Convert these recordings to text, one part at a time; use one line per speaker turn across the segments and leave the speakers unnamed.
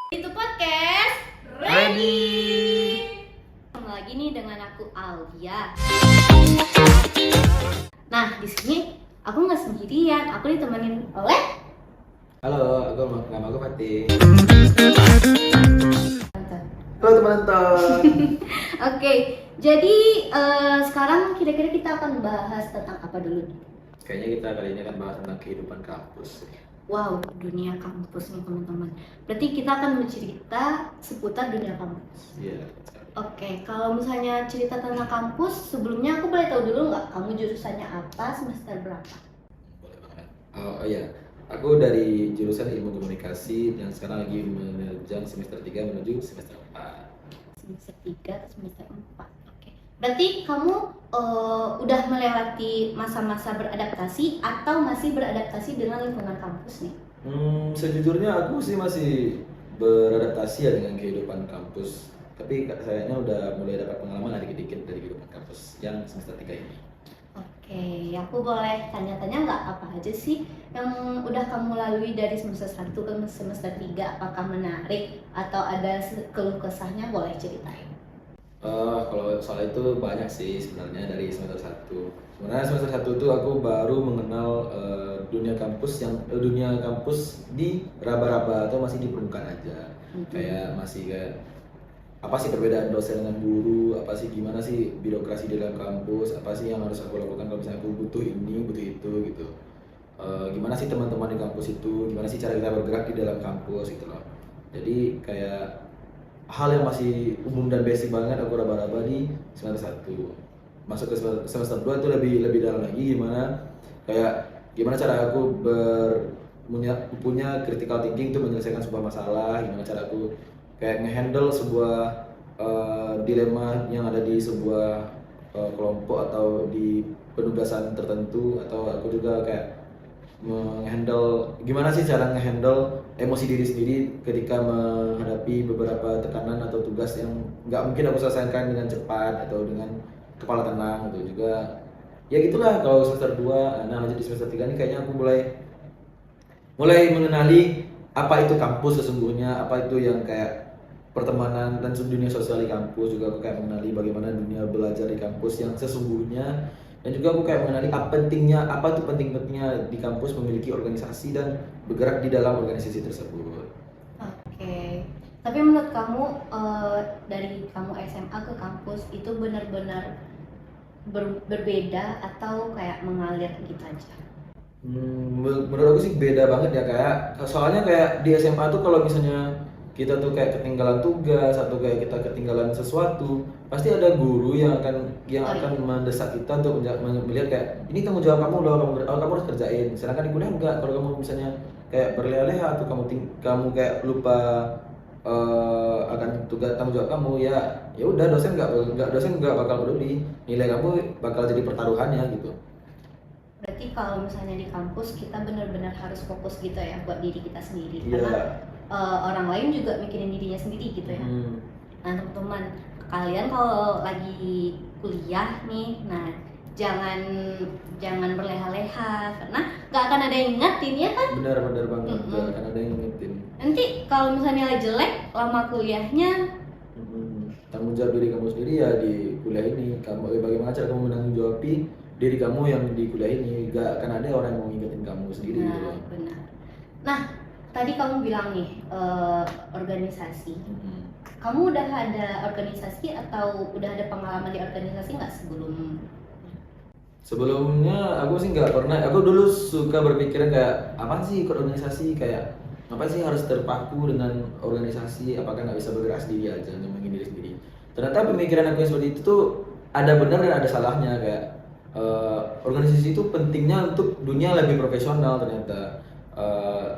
Itu podcast
Ready.
Ketemu lagi nih dengan aku Alia. Nah, di sini aku nggak sendirian, aku ditemenin oleh
Halo, nama aku Fatih.
Tante.
Halo teman-teman.
Oke, jadi sekarang kira-kira kita akan bahas tentang apa dulu?
Kayaknya kita kali ini akan bahas tentang kehidupan kampus.
Wow, dunia kampus nih teman-teman. Berarti kita akan bercerita seputar dunia kampus.
Iya.
Oke, kalau misalnya cerita tentang kampus, sebelumnya aku boleh tahu dulu nggak kamu jurusannya apa, semester berapa?
Boleh banget. Oh iya, aku dari jurusan Ilmu Komunikasi yang sekarang lagi menunjang semester 3 menuju semester 4.
Semester 3 atau semester 4. Oke. Berarti kamu udah melewati masa-masa beradaptasi atau masih beradaptasi dengan lingkungan kampus nih?
Sejujurnya aku sih masih beradaptasi ya dengan kehidupan kampus. Tapi sayangnya udah mulai dapat pengalaman dikit-dikit dari kehidupan kampus yang semester 3 ini.
Oke, aku boleh tanya-tanya nggak apa aja sih yang udah kamu lalui dari semester 1 ke semester 3? Apakah menarik atau ada keluh kesahnya, boleh ceritain?
Kalau soal itu banyak sih sebenarnya dari semester 1. Sebenarnya semester 1 itu aku baru mengenal dunia kampus di raba-raba atau masih di permukaan aja. Kayak masih kayak apa sih perbedaan dosen dengan guru, apa sih gimana sih birokrasi di dalam kampus, apa sih yang harus aku lakukan kalau misalnya aku butuh ini, butuh itu gitu. Gimana sih teman-teman di kampus itu, gimana sih cara kita bergerak di dalam kampus gitu loh. Jadi kayak hal yang masih umum dan basic banget aku raba-raba di semester 1. Masuk ke semester 2 itu lebih dalam lagi gimana cara aku punya critical thinking untuk menyelesaikan sebuah masalah, gimana cara aku kayak ngehandle sebuah dilema yang ada di sebuah kelompok atau di penugasan tertentu, atau aku juga kayak gimana sih cara ngehandle emosi diri sendiri ketika menghadapi beberapa tekanan atau tugas yang nggak mungkin aku selesaikan dengan cepat atau dengan kepala tenang gitu juga. Ya gitulah kalau semester 2. Nah lanjut di semester 3 ini kayaknya aku mulai mengenali apa itu kampus sesungguhnya, apa itu yang kayak pertemanan dan dunia sosial di kampus. Juga aku kayak mengenali bagaimana dunia belajar di kampus yang sesungguhnya, dan juga aku kayak mengenali apa tuh pentingnya di kampus memiliki organisasi dan bergerak di dalam organisasi tersebut.
Oke. Tapi menurut kamu dari kamu SMA ke kampus itu benar-benar berbeda atau kayak mengalir gitu aja?
Menurut aku sih beda banget ya, soalnya kayak di SMA tuh kalau misalnya kita tuh kayak ketinggalan tugas atau kayak kita ketinggalan sesuatu, pasti ada guru yang akan mendesak kita untuk melihat kayak ini tanggung jawab kamu loh, kamu harus kerjain. Sedangkan di kuliah enggak. Kalau kamu misalnya kayak berleha-leha atau kamu kayak lupa akan tugas tanggung jawab kamu, ya udah dosen nggak bakal peduli, nilai kamu bakal jadi pertaruhannya gitu.
Berarti kalau misalnya di kampus kita benar-benar harus fokus gitu ya buat diri kita sendiri.
Iya.
Karena orang lain juga mikirin dirinya sendiri gitu ya. Nah teman-teman, kalian kalau lagi kuliah nih, nah jangan berleha-leha karena nggak akan ada yang ingetin ya kan?
Benar banget. Nggak akan ada yang ingetin.
Nanti kalau misalnya jelek lama kuliahnya,
tanggung jawab diri kamu sendiri ya di kuliah ini. Bagaimana cara kamu menanggung jawabi diri kamu yang di kuliah ini. Gak akan ada orang yang mau ngingetin kamu sendiri gitu loh.
Benar. Nah tadi kamu bilang nih organisasi. Kamu udah ada organisasi atau udah ada pengalaman di organisasi nggak sebelum?
Sebelumnya aku sih nggak pernah. Aku dulu suka berpikiran kayak apa sih ikut organisasi, kayak apa sih harus terpaku dengan organisasi, apakah nggak bisa bergerak sendiri aja, ngembangin diri sendiri. Ternyata pemikiran aku yang seperti itu tuh ada benar dan ada salahnya. Kayak organisasi itu pentingnya untuk dunia lebih profesional ternyata.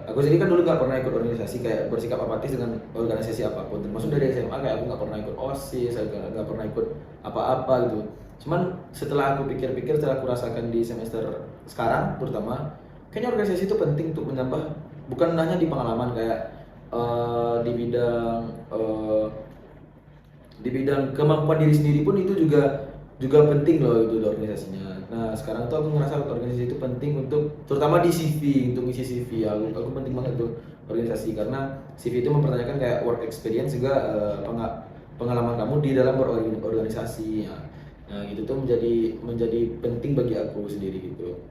Aku sendiri kan dulu nggak pernah ikut organisasi, kayak bersikap apatis dengan organisasi apapun, termasuk dari SMA kayak aku nggak pernah ikut OSIS, nggak pernah ikut apa-apa gitu. Cuman setelah aku pikir-pikir, setelah aku rasakan di semester sekarang terutama, kayaknya organisasi itu penting untuk menambah, bukan hanya di pengalaman kayak di bidang kemampuan diri sendiri pun itu juga penting loh itu organisasinya. Nah sekarang tuh aku ngerasa organisasi itu penting untuk terutama di CV, untuk ngisi CV. Aku penting banget tuh organisasi, karena CV itu mempertanyakan kayak work experience juga pengalaman kamu di dalam berorganisasi. Nah, gitu tuh menjadi penting bagi aku sendiri gitu.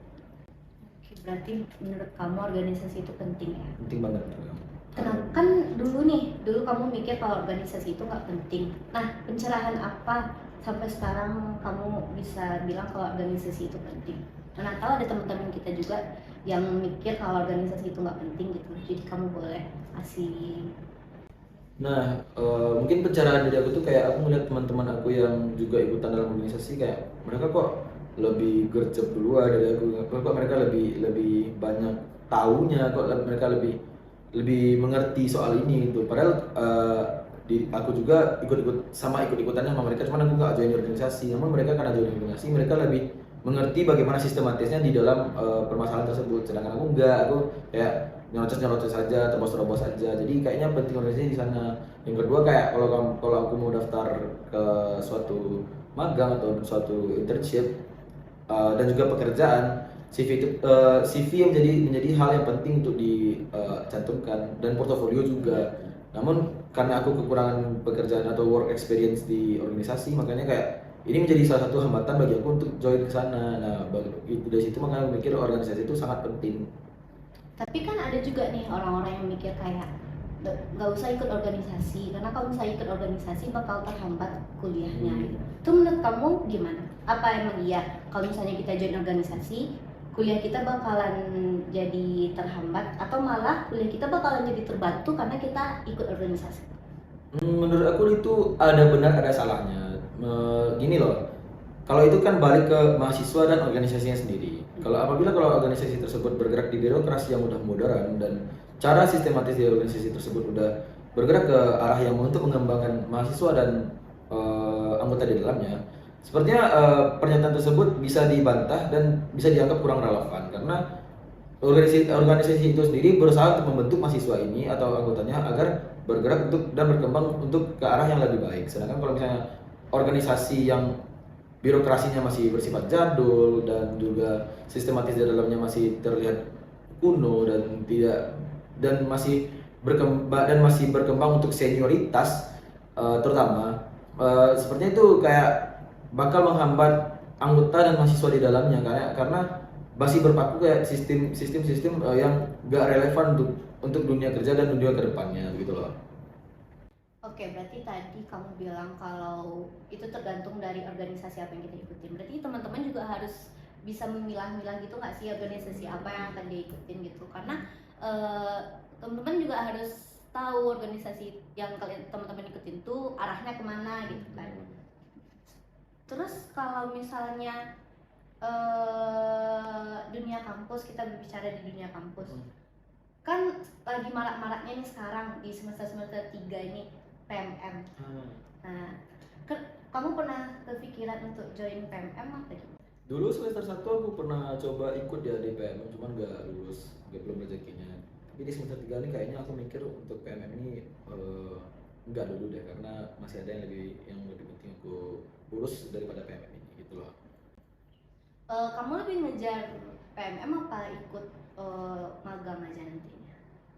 Oke, berarti menurut kamu organisasi itu penting ya?
Penting banget.
Kenapa? Kan dulu kamu mikir kalau organisasi itu nggak penting. Nah, pencerahan apa sampai sekarang kamu bisa bilang kalau organisasi itu penting? Mana tahu ada teman-teman kita juga yang mikir kalau organisasi itu nggak penting gitu. Jadi kamu boleh kasih.
Nah, mungkin pencerahan dari aku tuh kayak aku melihat teman-teman aku yang juga ikutan dalam organisasi, kayak mereka kok lebih gercep duluan dari aku. Kok mereka lebih banyak taunya, kok mereka lebih mengerti soal ini gitu. Padahal aku juga ikut-ikutannya sama mereka, cuman aku nggak join organisasi. Namun mereka karena join organisasi, mereka lebih mengerti bagaimana sistematisnya di dalam permasalahan tersebut. Sedangkan aku enggak, aku kayak nyerocos saja, terobos saja. Jadi kayaknya penting organisasi di sana. Yang kedua kayak kalau aku mau daftar ke suatu magang atau suatu internship dan juga pekerjaan, CV yang menjadi hal yang penting untuk dicantumkan, dan portofolio juga. Namun karena aku kekurangan pekerjaan atau work experience di organisasi, makanya kayak ini menjadi salah satu hambatan bagi aku untuk join ke sana. Nah, dari situ makanya aku mikir organisasi itu sangat penting.
Tapi kan ada juga nih orang-orang yang mikir kayak nggak usah ikut organisasi karena kalau misalnya ikut organisasi bakal terhambat kuliahnya gitu. Itu menurut kamu gimana? Apa emang iya kalau misalnya kita join organisasi kuliah kita bakalan jadi terhambat atau malah kuliah kita bakalan jadi terbantu karena kita ikut organisasi?
Menurut aku itu ada benar ada salahnya. Gini loh, kalau itu kan balik ke mahasiswa dan organisasinya sendiri. Apabila organisasi tersebut bergerak di birokrasi yang udah modern dan cara sistematis di organisasi tersebut udah bergerak ke arah yang untuk mengembangkan mahasiswa dan anggota di dalamnya, sepertinya pernyataan tersebut bisa dibantah dan bisa dianggap kurang relevan, karena organisasi itu sendiri berusaha untuk membentuk mahasiswa ini atau anggotanya agar bergerak dan berkembang untuk ke arah yang lebih baik. Sedangkan kalau misalnya organisasi yang birokrasinya masih bersifat jadul dan juga sistematis di dalamnya masih terlihat kuno dan masih berkembang untuk senioritas, terutama sepertinya itu kayak bakal menghambat anggota dan mahasiswa di dalamnya, karena masih berpaku kayak sistem yang gak relevan untuk dunia kerja dan dunia kedepannya gitu loh.
Oke, berarti tadi kamu bilang kalau itu tergantung dari organisasi apa yang kita ikutin. Berarti teman-teman juga harus bisa memilah-milah gitu nggak sih organisasi apa yang akan diikutin gitu. Karena teman-teman juga harus tahu organisasi yang kalian teman-teman ikutin tuh arahnya kemana gitu kan. Terus kalau misalnya dunia kampus, kita berbicara di dunia kampus, kan lagi marak-maraknya nih sekarang di semester 3 ini PMM. Nah, kamu pernah kepikiran untuk join PMM apa gitu?
Dulu semester 1 aku pernah coba ikut ya di PMM, cuman gak lulus, belum rezekinya. Tapi di semester 3 ini kayaknya aku mikir untuk PMM ini enggak dulu deh, karena masih ada yang lebih penting aku urus daripada PMM ini gitu loh.
Kamu lebih ngejar PMM apa ikut magang aja nantinya?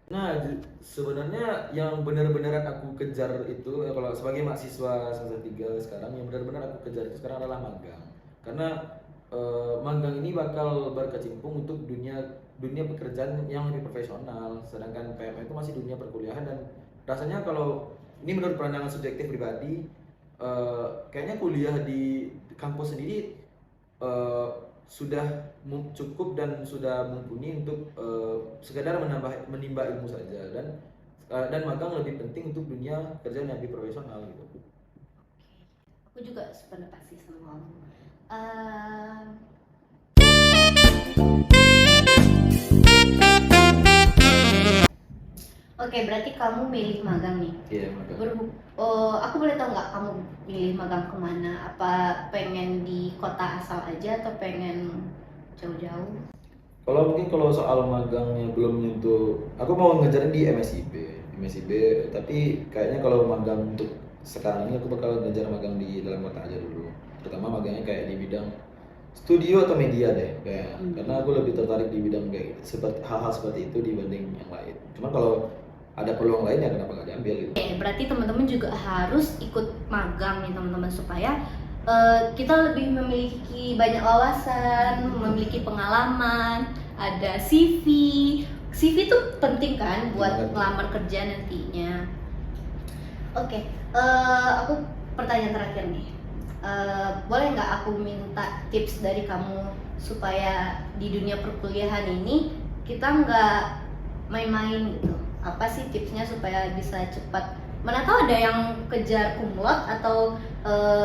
Nah, sebenarnya yang benar-benar aku kejar itu kalau sebagai mahasiswa semester 3 sekarang, yang benar-benar aku kejar itu sekarang adalah magang. Karena magang ini bakal berkecimpung untuk dunia pekerjaan yang lebih profesional, sedangkan PMM itu masih dunia perkuliahan. Dan rasanya kalau ini menurut pandangan subjektif pribadi, kayaknya kuliah di kampus sendiri sudah cukup dan sudah mumpuni untuk sekadar menimba ilmu saja, dan magang lebih penting untuk dunia kerja yang lebih profesional gitu.
Oke, aku juga sependapat sih sama kamu. Oke, berarti kamu milih magang nih.
Iya, magang.
Aku boleh tahu nggak kamu milih magang kemana? Apa pengen di kota asal aja atau pengen jauh-jauh?
Kalau soal magangnya belum menyentuh, aku mau ngejarin di MSIB, tapi kayaknya kalau magang untuk sekarang ini aku bakal ngejar magang di dalam kota aja dulu. Terutama magangnya kayak di bidang studio atau media deh kayak,
Hmm.
karena aku lebih tertarik di bidang kayak seperti hal-hal seperti itu dibanding yang lain. Cuma kalau ada peluang lain ya kenapa nggak diambil gitu.
Oke, berarti teman-teman juga harus ikut magang nih teman-teman supaya kita lebih memiliki banyak wawasan, memiliki pengalaman, ada CV. CV itu penting kan buat
Banget.
ngelamar kerja nantinya. Oke, aku pertanyaan terakhir nih. Boleh nggak aku minta tips dari kamu supaya di dunia perkuliahan ini kita nggak main-main gitu? Apa sih tipsnya supaya bisa cepat? Mana tahu ada yang kejar kumlot atau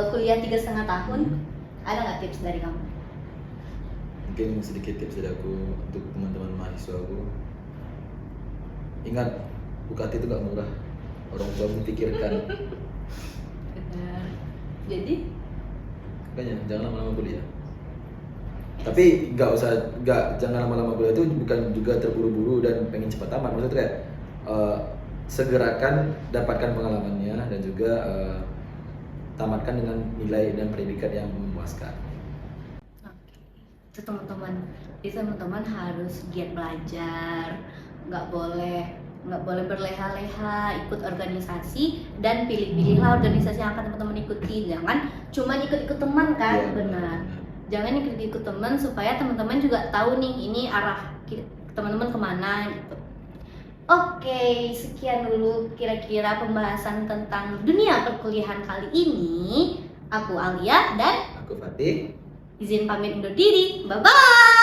kuliah 3,5 tahun? Ada nggak tips dari kamu?
Mungkin sedikit tips dari aku untuk teman-teman mahasiswa aku. Ingat, UKT itu gak murah. Orang tua pikirkan.
Benar. Jadi
Makanya jangan lama-lama kuliah. Tapi jangan lama-lama kuliah itu bukan juga terburu-buru dan pengen cepat tamat. Maksudnya kayak segerakan dapatkan pengalamannya dan juga tamatkan dengan nilai dan predikat yang memuaskan.
itu teman-teman harus giat belajar, nggak boleh berleha-leha, ikut organisasi dan pilih-pilihlah organisasi yang akan teman-teman ikuti. Jangan cuma ikut-ikut teman kan,
Iya,
benar. Jangan ikut-ikut teman supaya teman-teman juga tahu nih ini arah teman-teman kemana gitu. Oke, sekian dulu kira-kira pembahasan tentang dunia perkuliahan kali ini. Aku Alia dan
Aku Fatih.
izin pamit undur diri. Bye-bye!